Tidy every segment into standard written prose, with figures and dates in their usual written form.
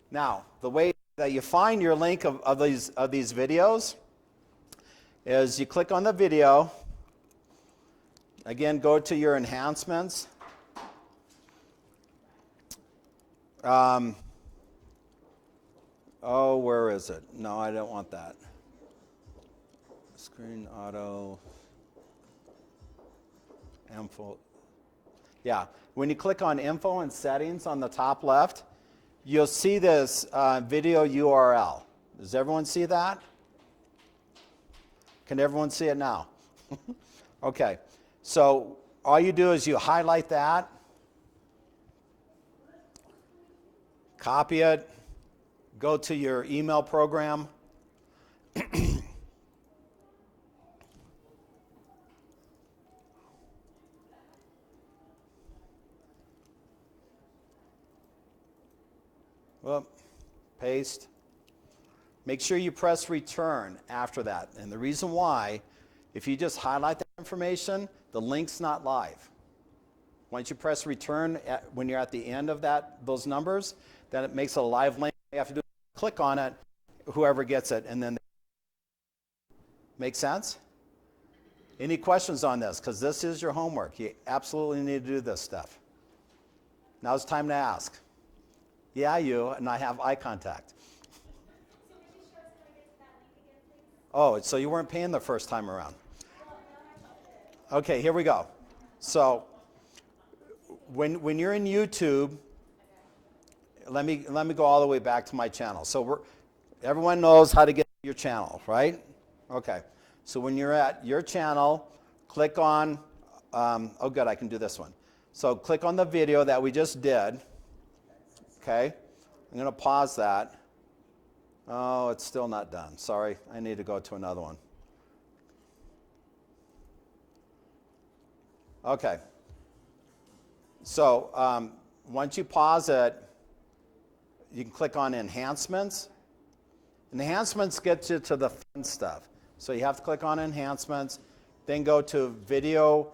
Now, the way that you find your link of these videos is you click on the video. Again, go to your enhancements. Where is it? No, I don't want that. Screen auto. Info. Yeah, when you click on info and settings on the top left, you'll see this video URL. Does everyone see that? Can everyone see it now? Okay, so all you do is you highlight that, copy it, go to your email program. Paste. Make sure you press return after that. And the reason why, if you just highlight that information, the link's not live. Once you press return when you're at the end of those numbers, then it makes a live link. You have to click on it, whoever gets it, and then make sense? Any questions on this? Because this is your homework. You absolutely need to do this stuff. Now it's time to ask. Yeah, you, and I have eye contact. Oh, so you weren't paying the first time around. Okay, here we go. So when you're in YouTube, let me go all the way back to my channel. So everyone knows how to get to your channel, right? Okay. So when you're at your channel, click on, oh good, I can do this one. So click on the video that we just did. Okay. I'm going to pause that. Oh, it's still not done. Sorry, I need to go to another one. Okay. So once you pause it, you can click on Enhancements. Enhancements gets you to the fun stuff. So you have to click on Enhancements, then go to Video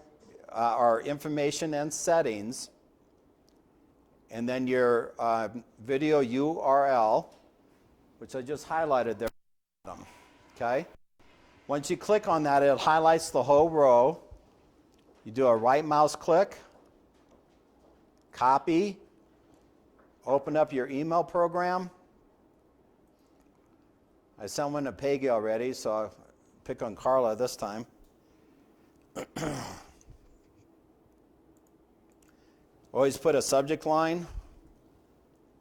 or Information and Settings, and then your video URL, which I just highlighted there. Okay? Once you click on that, it highlights the whole row. You do a right mouse click, copy, open up your email program. I sent one to Peggy already, so I'll pick on Carla this time. Always put a subject line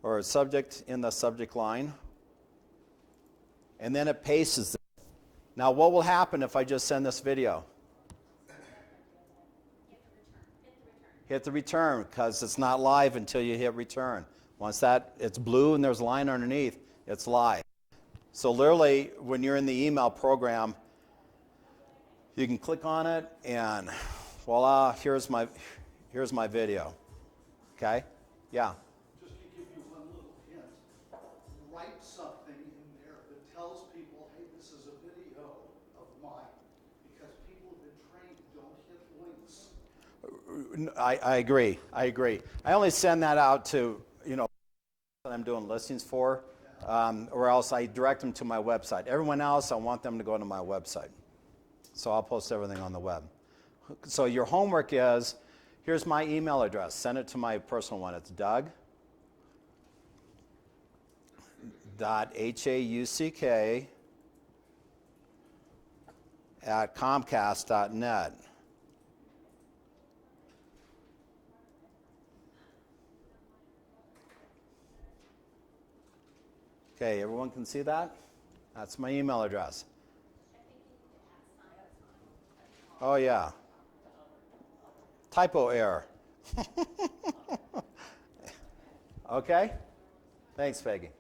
or a subject in the subject line. And then it pastes it. Now what will happen if I just send this video? Hit the return, because it's not live until you hit return. Once it's blue and there's a line underneath, it's live. So literally, when you're in the email program, you can click on it and voila, here's my video. Okay? Yeah. Just to give you one little hint, write something in there that tells people, hey, this is a video of mine. Because people have been trained, don't hit links. I agree. I only send that out to, that I'm doing listings for, or else I direct them to my website. Everyone else, I want them to go to my website. So I'll post everything on the web. So your homework is, here's my email address. Send it to my personal one. It's doug.hauck@comcast.net. Okay, everyone can see that? That's my email address. Oh, yeah. Typo error. Okay? Thanks, Peggy.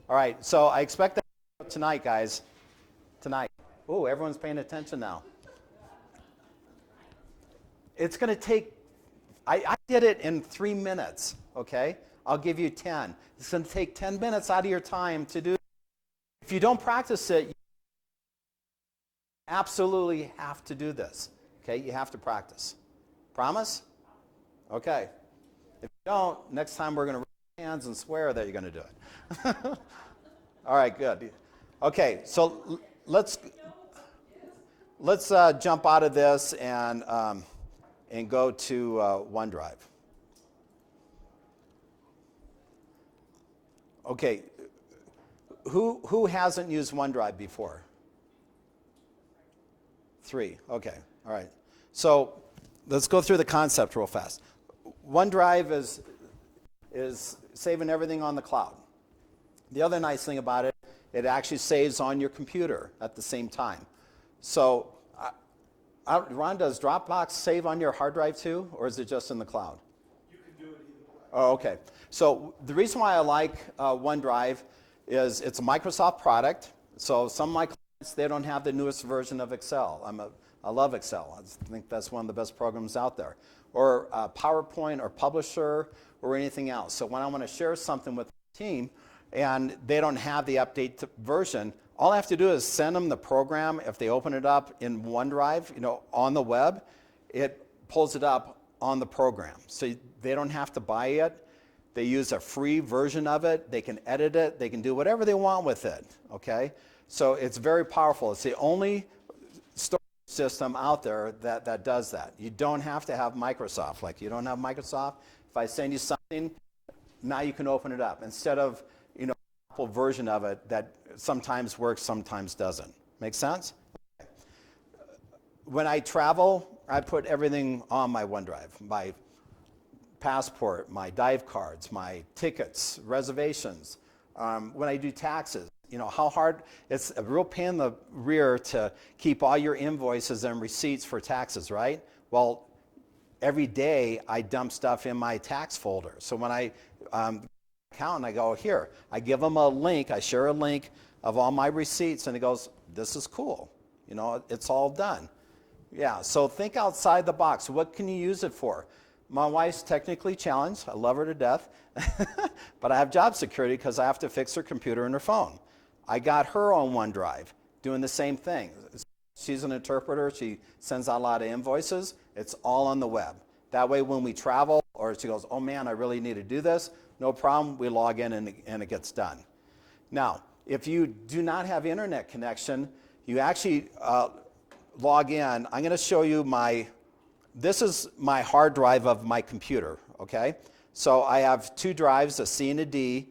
All right, so I expect that tonight, guys. Tonight. Oh, everyone's paying attention now. It's going to take, I did it in 3 minutes, okay? I'll give you 10. It's going to take 10 minutes out of your time to do. If you don't practice it, you absolutely have to do this, okay? You have to practice. Promise? Okay. If you don't, next time we're going to hands and swear that you're going to do it. All right, good. Okay, so let's jump out of this and go to OneDrive. Okay, who hasn't used OneDrive before? 3. Okay, all right. So let's go through the concept real fast. OneDrive is saving everything on the cloud. The other nice thing about it, it actually saves on your computer at the same time. So, Ron, does Dropbox save on your hard drive too, or is it just in the cloud? You can do it either way. Oh, okay. So the reason why I like OneDrive is it's a Microsoft product. So some of my clients, they don't have the newest version of Excel. I love Excel. I think that's one of the best programs out there. Or PowerPoint or Publisher or anything else. So when I want to share something with the team and they don't have the update version, all I have to do is send them the program. If they open it up in OneDrive, on the web, it pulls it up on the program. So they don't have to buy it. They use a free version of it. They can edit it. They can do whatever they want with it, okay? So it's very powerful. It's the only storage system out there that does that. You don't have to have Microsoft. Like, you don't have Microsoft. If I send you something, now you can open it up instead of, Apple version of it that sometimes works, sometimes doesn't. Make sense? Okay. When I travel, I put everything on my OneDrive. My passport, my dive cards, my tickets, reservations. When I do taxes, how hard, it's a real pain in the rear to keep all your invoices and receipts for taxes, right? Well, every day I dump stuff in my tax folder. So when I account, I go, here, I give them a link, I share a link of all my receipts, and it goes, this is cool. It's all done. Yeah, so think outside the box. What can you use it for? My wife's technically challenged. I love her to death. But I have job security because I have to fix her computer and her phone. I got her on OneDrive doing the same thing. She's an interpreter. She sends out a lot of invoices. It's all on the web. That way when we travel or she goes, oh man, I really need to do this, no problem. We log in and it gets done. Now, if you do not have internet connection, you actually log in. I'm going to show you this is my hard drive of my computer, okay? So I have 2 drives, a C and a D.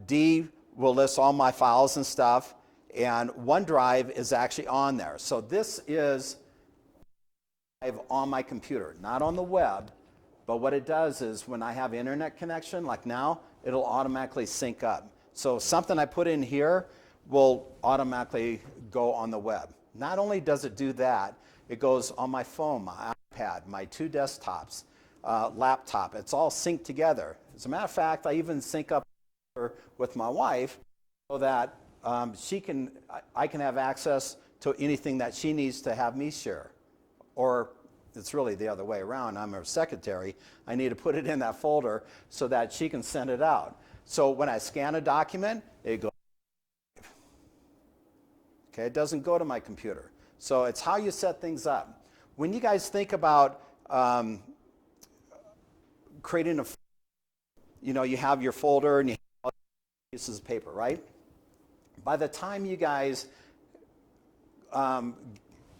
D will list all my files and stuff, and OneDrive is actually on there. So this is on my computer, not on the web, but what it does is when I have internet connection, like now, it'll automatically sync up. So something I put in here will automatically go on the web. Not only does it do that, it goes on my phone, my iPad, my 2 desktops, laptop. It's all synced together. As a matter of fact, I even sync up with my wife so that I can have access to anything that she needs to have me share. Or it's really the other way around. I'm her secretary. I need to put it in that folder so that she can send it out. So when I scan a document, it goes. Okay, it doesn't go to my computer. So it's how you set things up. When you guys think about creating you have your folder and you have pieces of paper, right? By the time you guys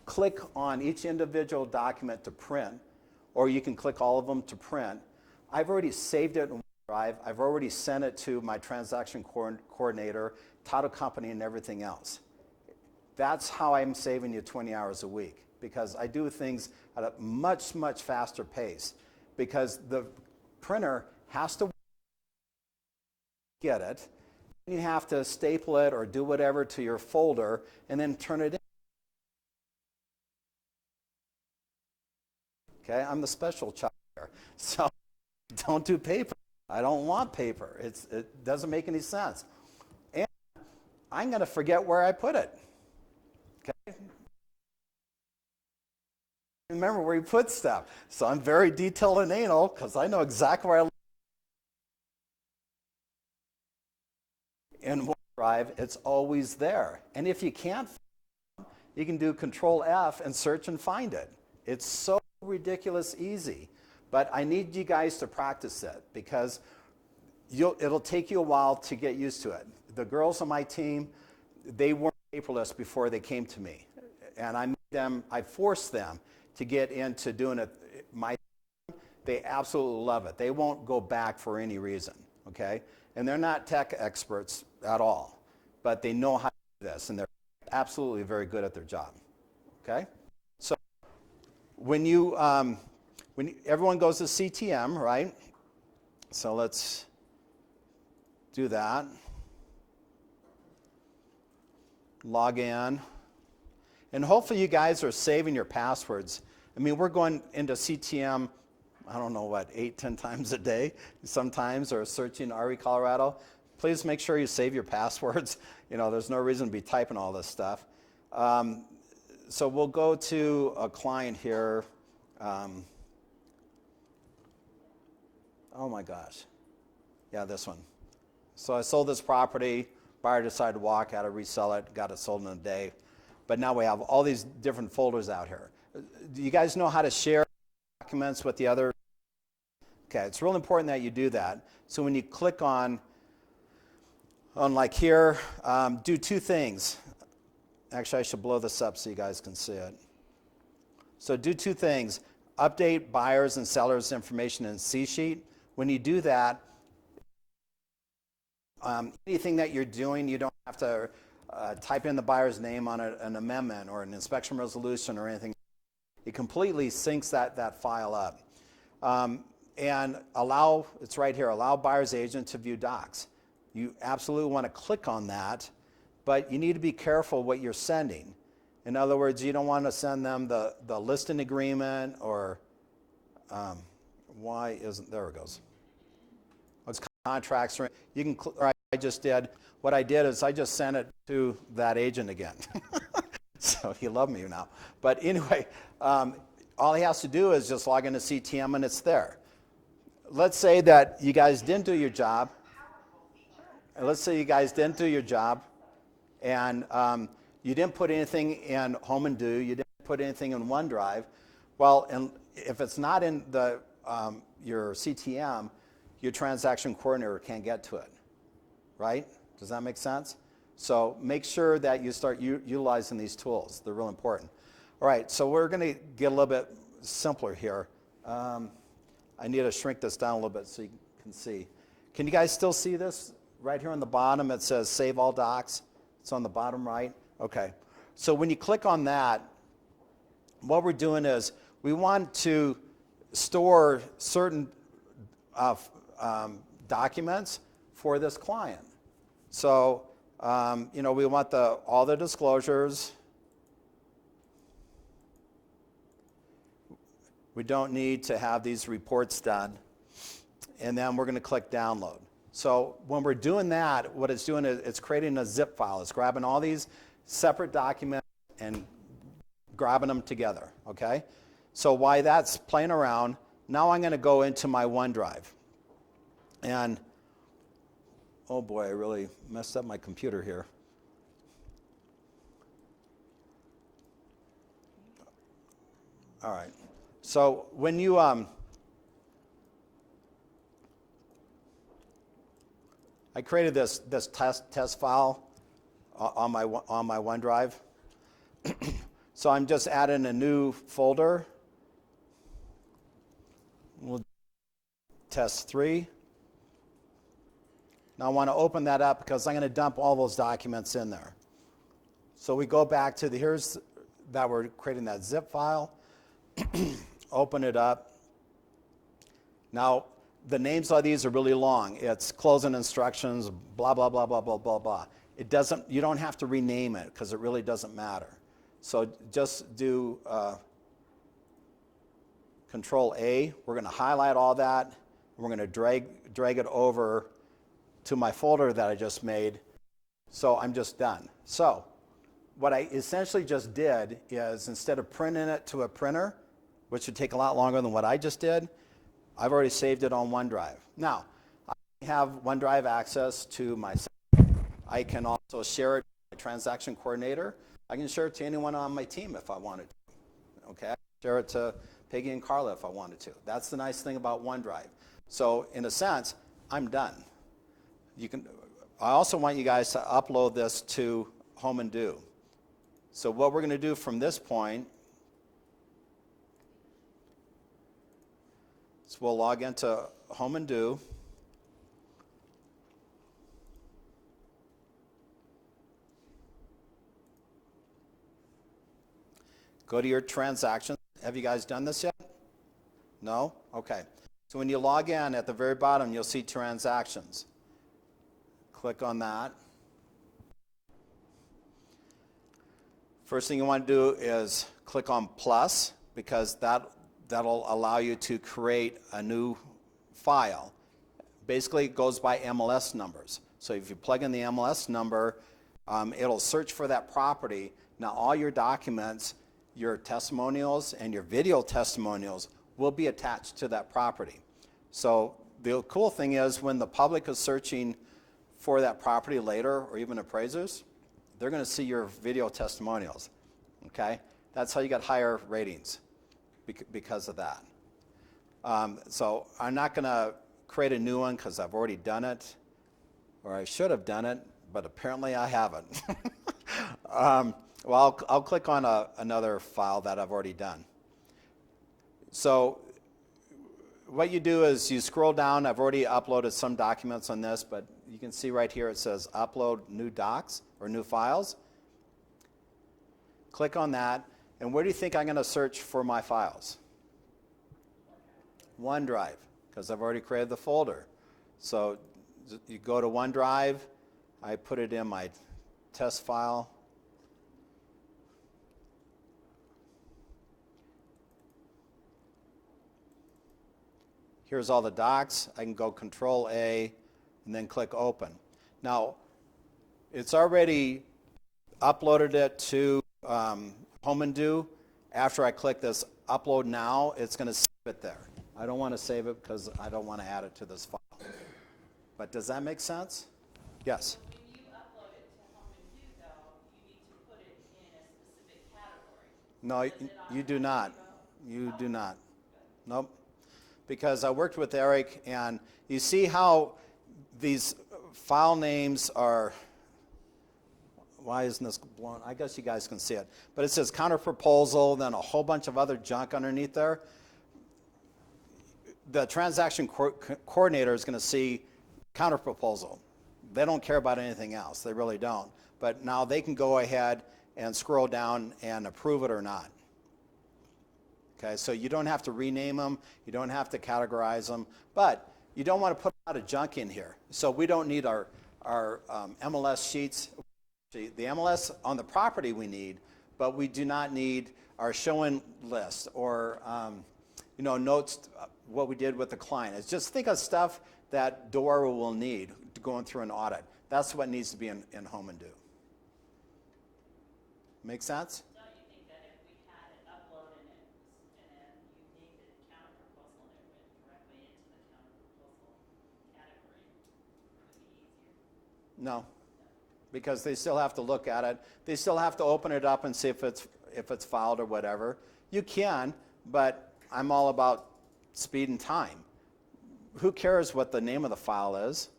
click on each individual document to print, or you can click all of them to print, I've already saved it in OneDrive. I've already sent it to my transaction coordinator, title company, and everything else. That's how I'm saving you 20 hours a week, because I do things at a much, much faster pace, because the printer has to get it. You have to staple it or do whatever to your folder and then turn it in. Okay, I'm the special child here. So don't do paper. I don't want paper. It doesn't make any sense. And I'm going to forget where I put it. Okay? Remember where you put stuff. So I'm very detailed and anal because I know exactly where I in OneDrive, it's always there. And if you can't find it, you can do Control F and search and find it. It's so ridiculous easy. But I need you guys to practice it, because it'll take you a while to get used to it. The girls on my team, they weren't paperless before they came to me. And I forced them to get into doing it. They absolutely love it. They won't go back for any reason, okay? And they're not tech experts at all, but they know how to do this, and they're absolutely very good at their job, okay? So when everyone goes to CTM, right? So let's do that. Log in. And hopefully you guys are saving your passwords. I mean, we're going into CTM, I don't know what, 8-10 times a day sometimes, or searching RE Colorado. Please make sure you save your passwords. You know, there's no reason to be typing all this stuff. So we'll go to a client here. Oh my gosh. Yeah, this one. So I sold this property. Buyer decided to walk out, resell it, got it sold in a day. But now we have all these different folders out here. Do you guys know how to share documents with the other? Okay, it's real important that you do that. So when you click on like here, do two things. Actually, I should blow this up so you guys can see it. So do two things. Update buyers and sellers information in C sheet. When you do that, anything that you're doing, you don't have to type in the buyer's name on an amendment or an inspection resolution or anything. It completely syncs that file up. And it's right here, allow buyer's agent to view docs. You absolutely want to click on that, but you need to be careful what you're sending. In other words, you don't want to send them the listing agreement or there it goes. It's contracts. You can, what I did is I just sent it to that agent again. So he loved me now. But anyway, all he has to do is just log into CTM and it's there. Let's say that you guys didn't do your job. And you didn't put anything in Home and Do. You didn't put anything in OneDrive. Well, and if it's not in your CTM, your transaction coordinator can't get to it, right? Does that make sense? So make sure that you start utilizing these tools. They're real important. All right, so we're going to get a little bit simpler here. I need to shrink this down a little bit so you can see. Can you guys still see this? Right here on the bottom, it says Save All Docs. It's on the bottom right. Okay. So when you click on that, what we're doing is we want to store certain documents for this client. So, we want all the disclosures. We don't need to have these reports done. And then we're going to click download. So when we're doing that, what it's doing is it's creating a zip file. It's grabbing all these separate documents and grabbing them together, okay? So while that's playing around, now I'm going to go into my OneDrive. And, oh boy, I really messed up my computer here. All right. So when you I created this test file on my OneDrive. So I'm just adding a new folder. We'll test 3. Now I want to open that up because I'm going to dump all those documents in there. So we go back to here's that we're creating that zip file. Open it up. Now the names of these are really long. It's closing instructions, blah, blah, blah, blah, blah, blah, blah. You don't have to rename it because it really doesn't matter. So just do Control A. We're going to highlight all that. We're going to drag it over to my folder that I just made. So I'm just done. So what I essentially just did is instead of printing it to a printer, which would take a lot longer than what I just did, I've already saved it on OneDrive. Now, I have OneDrive access to my site. I can also share it with my transaction coordinator. I can share it to anyone on my team if I wanted to. Okay? I can share it to Peggy and Carla if I wanted to. That's the nice thing about OneDrive. So in a sense, I'm done. I also want you guys to upload this to Home and Do. So what we're going to do from this point is we'll log into Home and Do. Go to your transactions. Have you guys done this yet? No? Okay. So when you log in, at the very bottom, you'll see transactions. Click on that. First thing you want to do is click on plus, because that'll allow you to create a new file. Basically, it goes by MLS numbers. So if you plug in the MLS number, it'll search for that property. Now all your documents, your testimonials and your video testimonials will be attached to that property. So the cool thing is when the public is searching for that property later, or even appraisers, they're going to see your video testimonials, okay? That's how you get higher ratings because of that. So I'm not going to create a new one because I've already done it, or I should have done it, but apparently I haven't. Well, I'll click on another file that I've already done. So what you do is you scroll down. I've already uploaded some documents on this, but you can see right here it says upload new docs or new files. Click on that, and where do you think I'm going to search for my files? OneDrive, because I've already created the folder. So you go to OneDrive. I put it in my test file. Here's all the docs. I can go Control A and then click Open. Now, it's already uploaded it to Home and Do. After I click this Upload Now, it's going to save it there. I don't want to save it because I don't want to add it to this file. But does that make sense? Yes? When you upload it to Home and Do, though, you need to put it in a specific category. No, you do not. You do not. Nope. Because I worked with Eric, and you see how these file names are, why isn't this blown? I guess you guys can see it. But it says counterproposal, then a whole bunch of other junk underneath there. The transaction coordinator is going to see counterproposal. They don't care about anything else. They really don't. But now they can go ahead and scroll down and approve it or not. Okay, so you don't have to rename them, you don't have to categorize them, but you don't want to put a lot of junk in here. So we don't need our MLS sheets. The MLS on the property we need, but we do not need our showing list or notes, what we did with the client. It's just think of stuff that Dora will need going through an audit. That's what needs to be in Home and Do. Make sense? Don't you think that if we had it uploaded and then you named it counterproposal and it went directly into the counterproposal category, it would be easier? No, because they still have to look at it. They still have to open it up and see if it's filed or whatever. You can, but I'm all about speed and time. Who cares what the name of the file is?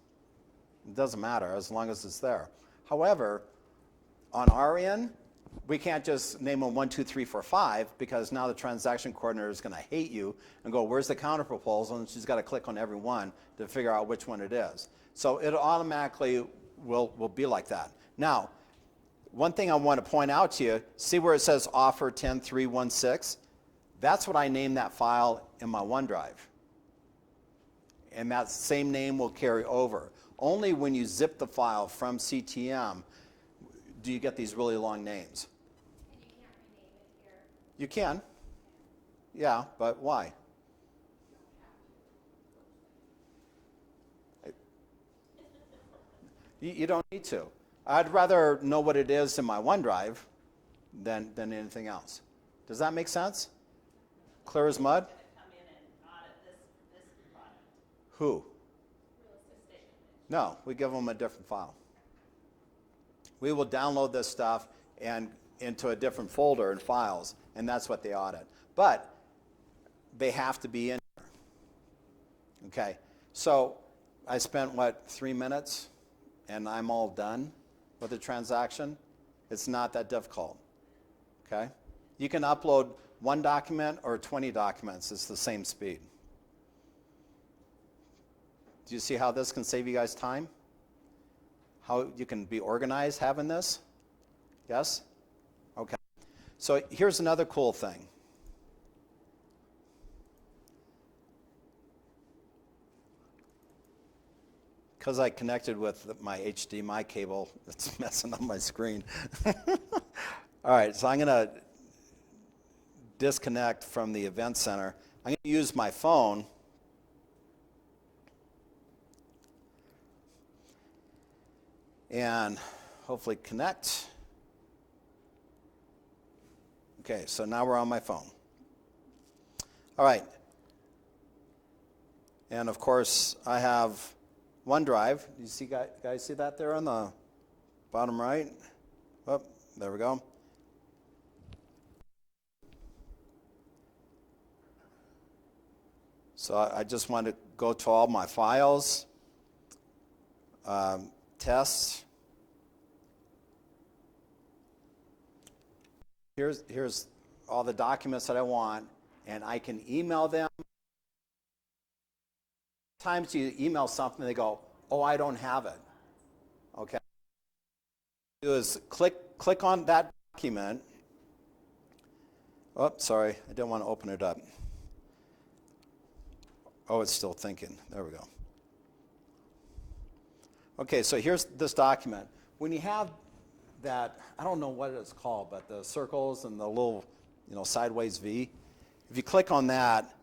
It doesn't matter as long as it's there. However, on our end, we can't just name them 1, 2, 3, 4, 5 because now the transaction coordinator is going to hate you and go, where's the counterproposal? And she's got to click on every one to figure out which one it is. So it automatically will be like that. Now, one thing I want to point out to you, see where it says offer 10316? That's what I named that file in my OneDrive. And that same name will carry over. Only when you zip the file from CTM do you get these really long names. And you can't rename it here. You can. Yeah, but why? You don't need to. I'd rather know what it is in my OneDrive than anything else. Does that make sense? Clear as mud? Going to come in and audit this product. Who? Real estate. No, we give them a different file. We will download this stuff and into a different folder and files, and that's what they audit. But they have to be in there. Okay, so I spent, what, 3 minutes, and I'm all done with the transaction. It's not that difficult, okay? You can upload 1 document or 20 documents. It's the same speed. Do you see how this can save you guys time? How you can be organized having this? Yes? Okay. So here's another cool thing. Because I connected with my HDMI cable, it's messing up my screen. All right, so I'm going to disconnect from the event center. I'm going to use my phone. And hopefully connect. Okay, so now we're on my phone. All right. And of course, I have OneDrive. You see, guys see that there on the bottom right? Oh, there we go. So I just want to go to all my files, tests. Here's all the documents that I want, and I can email them. Sometimes you email something, they go, oh, I don't have it. Okay. Do is click on that document. Oh, sorry, I didn't want to open it up. Oh, it's still thinking. There we go. Okay, so here's this document. When you have that, I don't know what it's called, but the circles and the little, sideways V. If you click on that,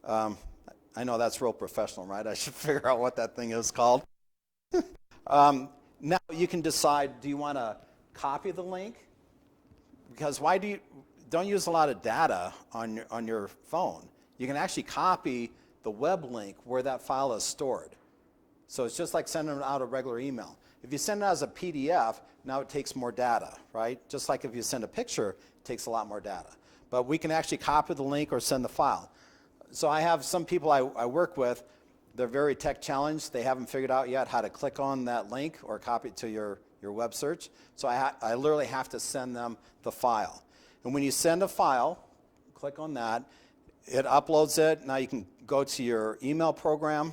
I know that's real professional, right? I should figure out what that thing is called. Now you can decide, do you want to copy the link? Because don't use a lot of data on your phone. You can actually copy the web link where that file is stored. So it's just like sending out a regular email. If you send it as a PDF, now it takes more data, right? Just like if you send a picture, it takes a lot more data. But we can actually copy the link or send the file. So I have some people I work with, they're very tech challenged. They haven't figured out yet how to click on that link or copy it to your web search. So I literally have to send them the file. And when you send a file, click on that, it uploads it. Now you can go to your email program,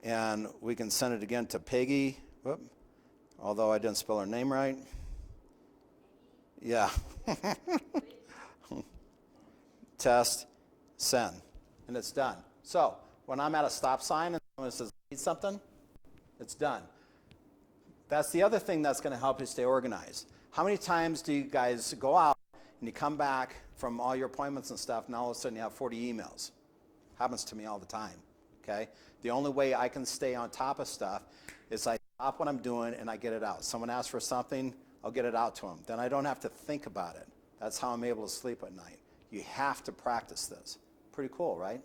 and we can send it again to Peggy. Whoop. Although I didn't spell her name right. Yeah. Test, send, and it's done. So when I'm at a stop sign and someone says, need something, it's done. That's the other thing that's going to help you stay organized. How many times do you guys go out and you come back from all your appointments and stuff, and all of a sudden you have 40 emails? Happens to me all the time, okay? The only way I can stay on top of stuff is I stop what I'm doing and I get it out. Someone asks for something, I'll get it out to them. Then I don't have to think about it. That's how I'm able to sleep at night. You have to practice this. Pretty cool, right?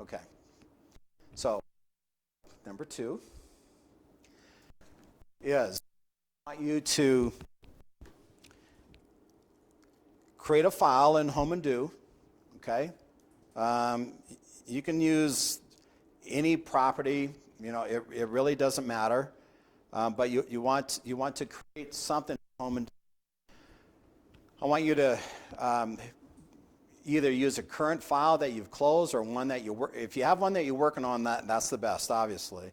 Okay. So, number 2 is I want you to create a file in Home and Do, okay? You can use any property, it really doesn't matter, but you want to create something in Home and Do. I want you to either use a current file that you've closed or one that if you have one that you're working on, that's the best, obviously.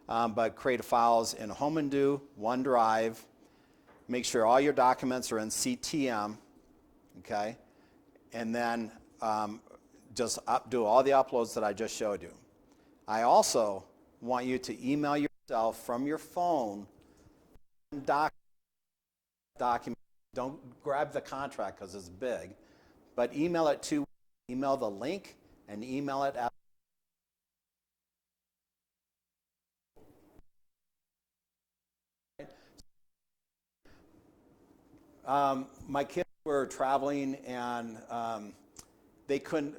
But create files in Home and Do, OneDrive. Make sure all your documents are in CTM, okay? And then just do all the uploads that I just showed you. I also want you to email yourself from your phone document. Don't grab the contract because it's big, but email the link and email it out. My kids were traveling and they couldn't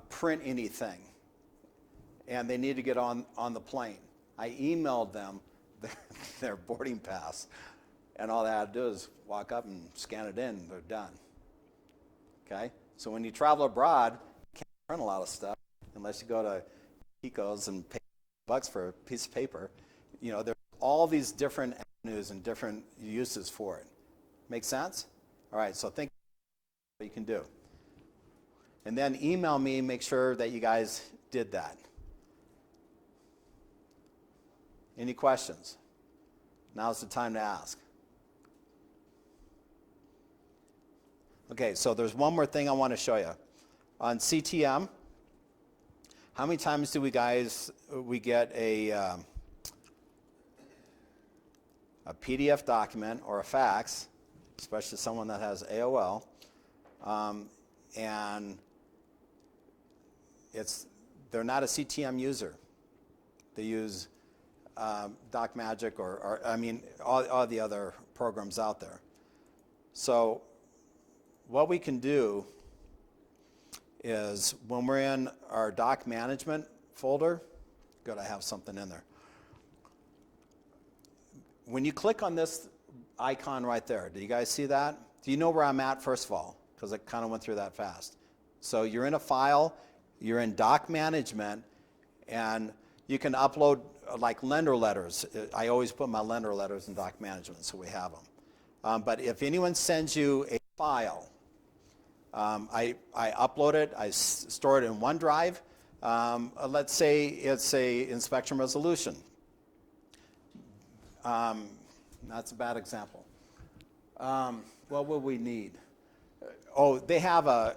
print anything, and they needed to get on the plane. I emailed them their boarding pass, and all they had to do is walk up and scan it in. They're done. Okay? So when you travel abroad, you can't print a lot of stuff unless you go to Kiko's and pay bucks for a piece of paper. You know, there's all these different avenues and different uses for it. Make sense? All right, so think what you can do. And then email me, make sure that you guys did that. Any questions? Now's the time to ask. Okay, so there's one more thing I want to show you. On CTM, how many times do we get a PDF document or a fax, especially someone that has AOL, and they're not a CTM user. They use DocMagic or all the other programs out there. So what we can do is when we're in our doc management folder, good, I have something in there. When you click on this icon right there, do you guys see that? Do you know where I'm at, first of all? Because I kind of went through that fast. So you're in a file, you're in doc management, and you can upload like lender letters. I always put my lender letters in doc management, so we have them. But if anyone sends you a file, I upload it, I store it in OneDrive. Let's say it's a inspection resolution. That's a bad example. What would we need? Oh, they have a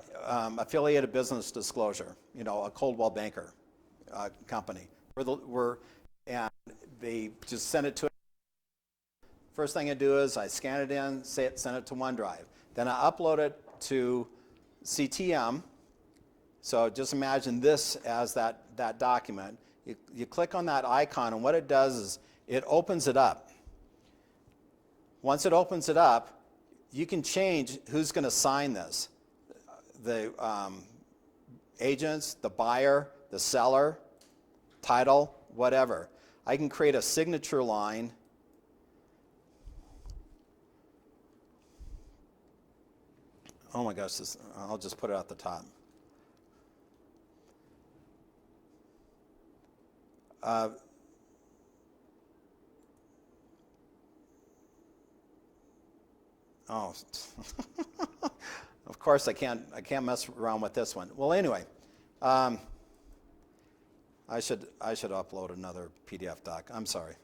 affiliated business disclosure, a Coldwell Banker company. And they just send it to. First thing I do is I scan it in, send it to OneDrive. Then I upload it to CTM. So just imagine this as that document. You click on that icon, and what it does is it opens it up. Once it opens it up, you can change who's going to sign this. The agents, the buyer, the seller, title, whatever. I can create a signature line. Oh my gosh, I'll just put it at the top. Of course I can't mess around with this one. Well, anyway, I should upload another PDF doc. I'm sorry.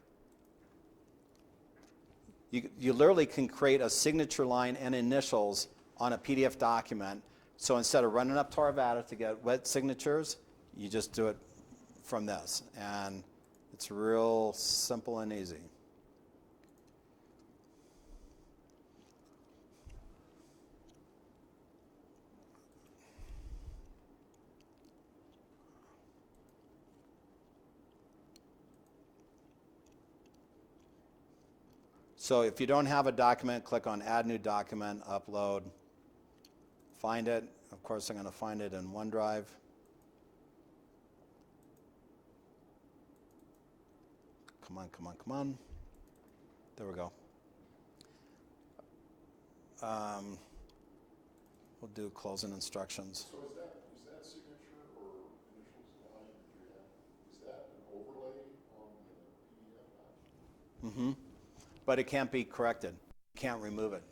You literally can create a signature line and initials on a PDF document. So instead of running up to Arvada to get wet signatures, you just do it from this. And it's real simple and easy. So if you don't have a document, click on Add New Document, Upload, find it. Of course, I'm going to find it in OneDrive. Come on. There we go. We'll do closing instructions. So is that signature or initials line that you have, is that an overlay on the PDF doc? But it can't be corrected. You can't remove it.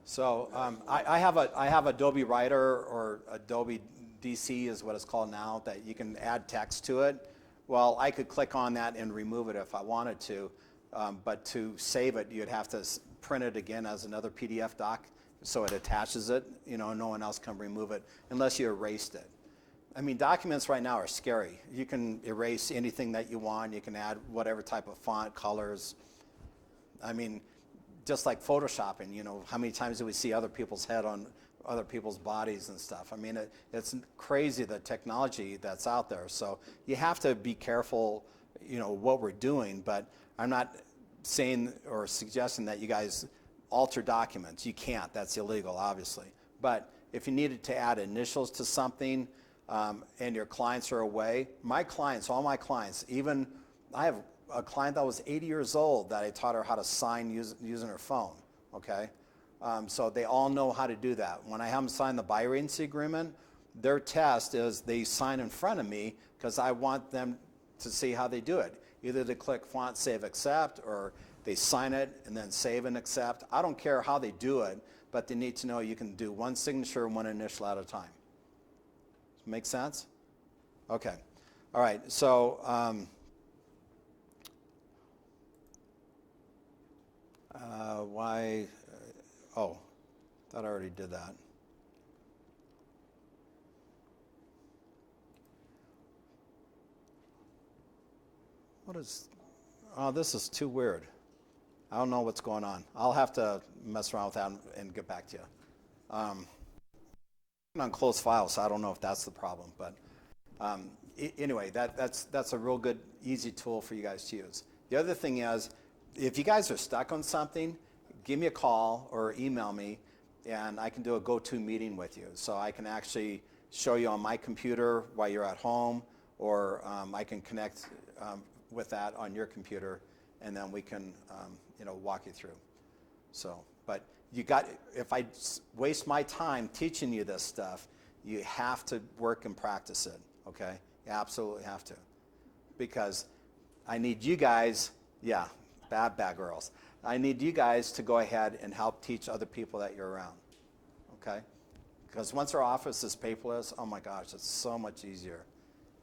So I have Adobe Writer, or Adobe DC is what it's called now, that you can add text to it. Well, I could click on that and remove it if I wanted to, but to save it, you'd have to print it again as another PDF doc, so it attaches it. No one else can remove it unless you erased it. I mean, documents right now are scary. You can erase anything that you want. You can add whatever type of font, colors. I mean, just like photoshopping, how many times do we see other people's head on other people's bodies and stuff? I mean, it's crazy, the technology that's out there. So you have to be careful, what we're doing. But I'm not saying or suggesting that you guys alter documents. You can't. That's illegal, obviously. But if you needed to add initials to something, and your clients are away, all my clients, even I have a client that was 80 years old that I taught her how to sign using her phone, okay? So they all know how to do that. When I have them sign the buyer agency agreement, their test is they sign in front of me, because I want them to see how they do it. Either they click font, save, accept, or they sign it and then save and accept. I don't care how they do it, but they need to know you can do one signature and one initial at a time. Make sense? Okay. All right. So why? Oh, thought I already did that. What is? Oh, this is too weird. I don't know what's going on. I'll have to mess around with that and get back to you. I'm on closed files, so I don't know if that's the problem. But anyway, that's a real good, easy tool for you guys to use. The other thing is, if you guys are stuck on something, give me a call or email me, and I can do a go-to meeting with you. So I can actually show you on my computer while you're at home, or I can connect with that on your computer, and then we can walk you through. So, but if I waste my time teaching you this stuff, you have to work and practice it, okay? You absolutely have to. Because I need you guys, bad girls. I need you guys to go ahead and help teach other people that you're around, okay? Because once our office is paperless, oh my gosh, it's so much easier.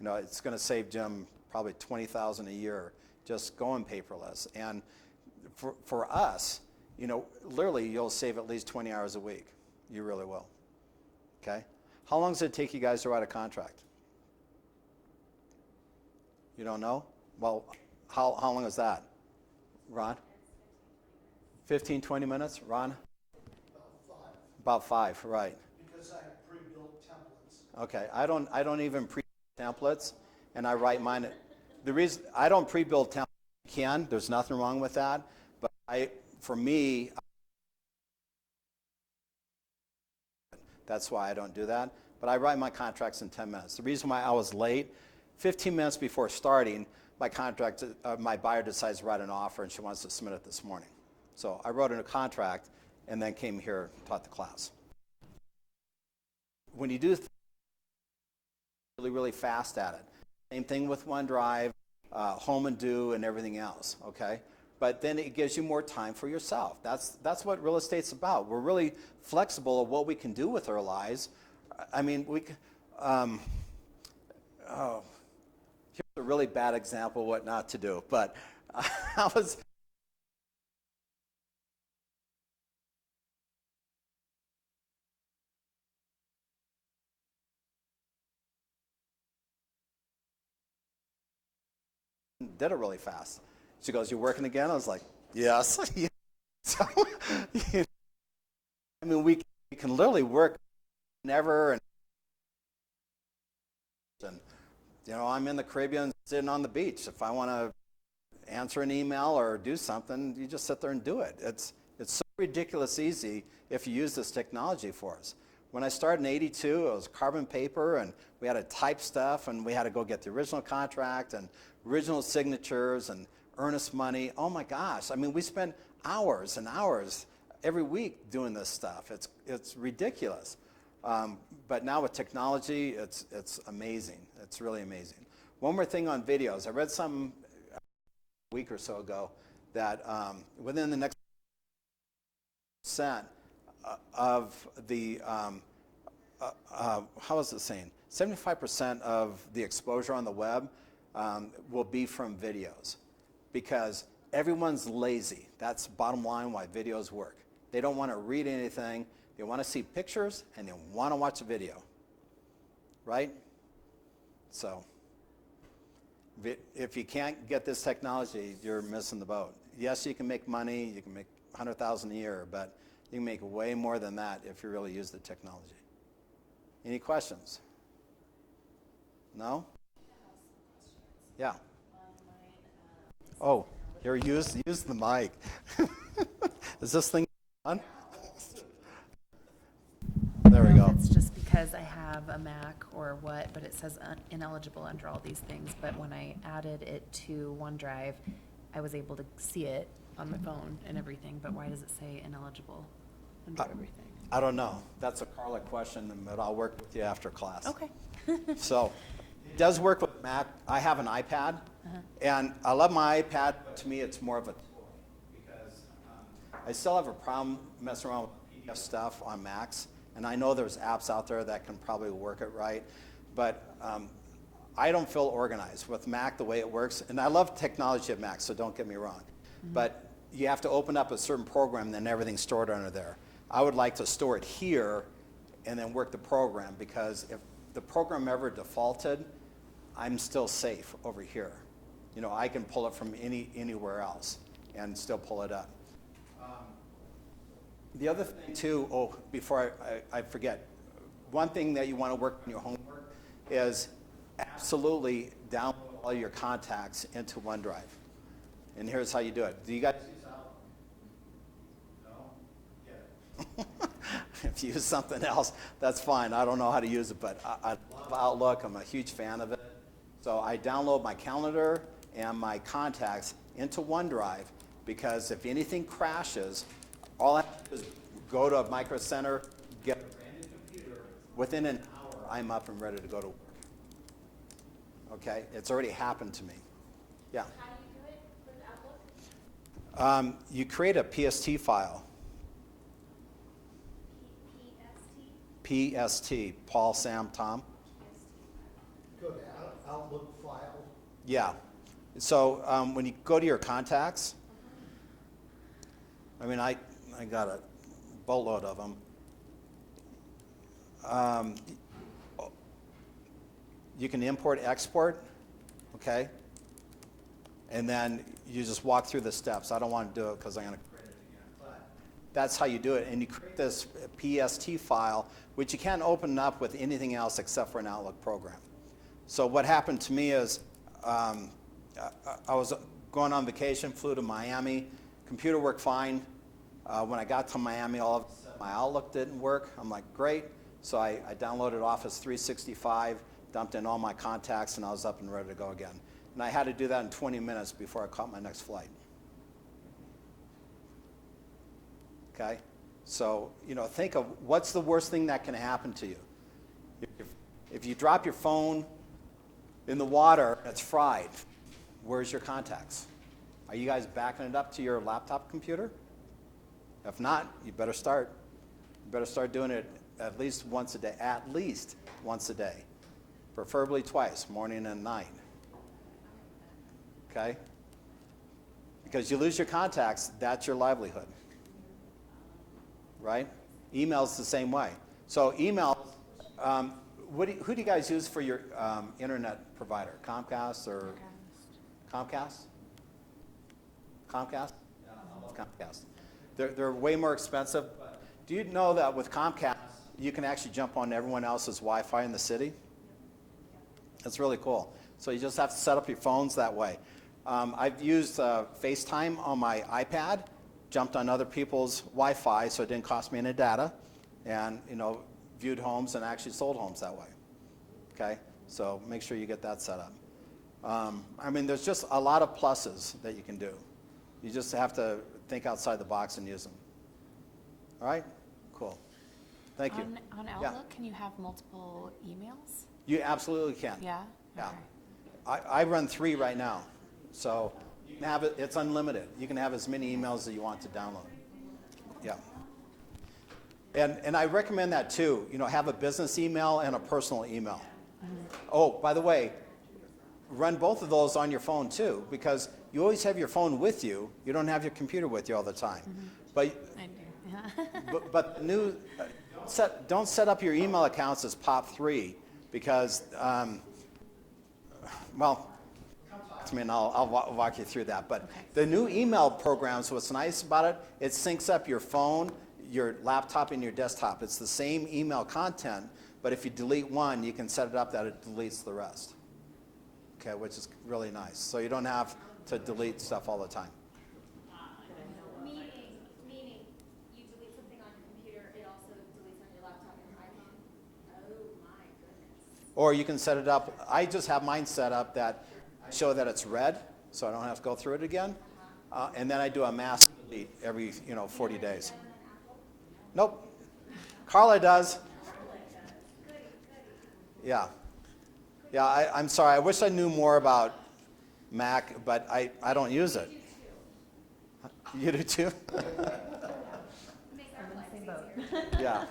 It's going to save Jim probably $20,000 a year just going paperless. And for us, literally you'll save at least 20 hours a week. You really will. Okay? How long does it take you guys to write a contract? You don't know? Well, how long is that? Ron? 15, 20 minutes? Ron? About 5, right. Because I have pre-built templates. Okay, I don't even pre-build templates, and I write mine. The reason I don't pre-build templates, there's nothing wrong with that, but for me, that's why I don't do that. But I write my contracts in 10 minutes. The reason why I was late, 15 minutes before starting, my buyer decides to write an offer, and she wants to submit it this morning. So I wrote in a contract, and then came here, taught the class. When you do really, really fast at it. Same thing with OneDrive, Home and Do, and everything else, okay? But then it gives you more time for yourself. That's what real estate's about. We're really flexible of what we can do with our lives. I mean, here's a really bad example of what not to do. But I was did it really fast. She goes, "You working again?" I was like, "Yes." So, I mean, we can literally work never, and I'm in the Caribbean sitting on the beach. If I want to answer an email or do something, you just sit there and do it. It's so ridiculous easy if you use this technology for us. When I started in '82, it was carbon paper, and we had to type stuff, and we had to go get the original contract and original signatures and earnest money. Oh my gosh! I mean, we spent hours and hours every week doing this stuff. It's ridiculous. But now with technology, it's amazing. It's really amazing. One more thing on videos. I read something a week or so ago that within the next % of the how is it saying? 75% of the exposure on the web will be from videos, because everyone's lazy. That's bottom line why videos work. They don't want to read anything. They want to see pictures, and they want to watch a video, right? So if you can't get this technology, you're missing the boat. Yes, you can make money. You can make $100,000 a year, but you can make way more than that if you really use the technology. Any questions? No? Yeah. Oh, here, use the mic. Is this thing on? There we go. It's just because I have a Mac or what, but it says ineligible under all these things. But when I added it to OneDrive, I was able to see it on my phone and everything. But why does it say ineligible under everything? I don't know. That's a Carla question, but I'll work with you after class. Okay. So it does work with Mac, I have an iPad, and I love my iPad, but to me it's more of a toy because I still have a problem messing around with PDF stuff on Macs, and I know there's apps out there that can probably work it right, but I don't feel organized with Mac the way it works, and I love technology at Mac, so don't get me wrong, but you have to open up a certain program, then everything's stored under there. I would like to store it here and then work the program, because if the program ever defaulted, I'm still safe over here. You know, I can pull it from anywhere else and still pull it up. The other thing too, before I forget, one thing that you want to work on your homework is absolutely download all your contacts into OneDrive. And here's how you do it. Do you guys use Outlook? No? Get it. If you use something else, that's fine. I don't know how to use it, but I love Outlook. I'm a huge fan of it. So I download my calendar and my contacts into OneDrive, because if anything crashes, all I have to do is go to Micro Center, get a brand new computer. Within an hour, I'm up and ready to go to work. Okay? It's already happened to me. Yeah. How do you do it with Outlook? You create a PST file. PST, Paul, Sam, Tom. Go to Outlook file. Yeah. So when you go to your contacts, I mean, I got a boatload of them. You can import, export, okay? And then you just walk through the steps. I don't want to do it because I'm going to create it again. But that's how you do it. And you create this PST file, which you can't open up with anything else except for an Outlook program. So what happened to me is I was going on vacation, flew to Miami. Computer worked fine. When I got to Miami, all of a sudden my Outlook didn't work. I'm like, great. So I downloaded Office 365, dumped in all my contacts, and I was up and ready to go again. And I had to do that in 20 minutes before I caught my next flight. Okay? So, you know, think of what's the worst thing that can happen to you. If you drop your phone in the water, it's fried. Where's your contacts? Are you guys backing it up to your laptop computer? If not, you better start. You better start doing it at least once a day. At least once a day. Preferably twice, morning and night. Okay? Because you lose your contacts, that's your livelihood. Right? Email's the same way. So email, who do you guys use for your internet provider? Comcast or? Comcast? Comcast? Yeah, I love Comcast. They're way more expensive. But do you know that with Comcast, you can actually jump on everyone else's Wi-Fi in the city? That's really cool. So you just have to set up your phones that way. I've used FaceTime on my iPad, jumped on other people's Wi-Fi, so it didn't cost me any data, and you know, viewed homes and actually sold homes that way. Okay, so make sure you get that set up. I mean, there's just a lot of pluses that you can do. You just have to think outside the box and use them. All right, cool. Thank you. On Outlook, can you have multiple emails? You absolutely can. Yeah? Yeah. Okay. I run 3 right now, so you can have it. It's unlimited. You can have as many emails as you want to download. Yeah. And I recommend that too. You know, have a business email and a personal email. Oh, by the way, run both of those on your phone too, because you always have your phone with you. You don't have your computer with you all the time. But I do. but new don't set up your email accounts as POP3, because well, come talk to me and I'll walk you through that. But the new email programs, what's nice about it, it syncs up your phone, your laptop, and your desktop. It's the same email content, but if you delete one, you can set it up that it deletes the rest. Okay, which is really nice. So you don't have to delete stuff all the time. Meaning, you delete something on your computer, it also deletes on your laptop and your iPhone? Oh my goodness. Or you can set it up. I just have mine set up that I show that it's red, so I don't have to go through it again. And then I do a mass delete every 40 days. Nope. Carla does. Yeah. Yeah, I'm sorry. I wish I knew more about Mac, but I don't use it. You do too? Makes our I'm in the lives same boat. easier. Yeah.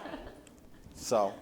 So,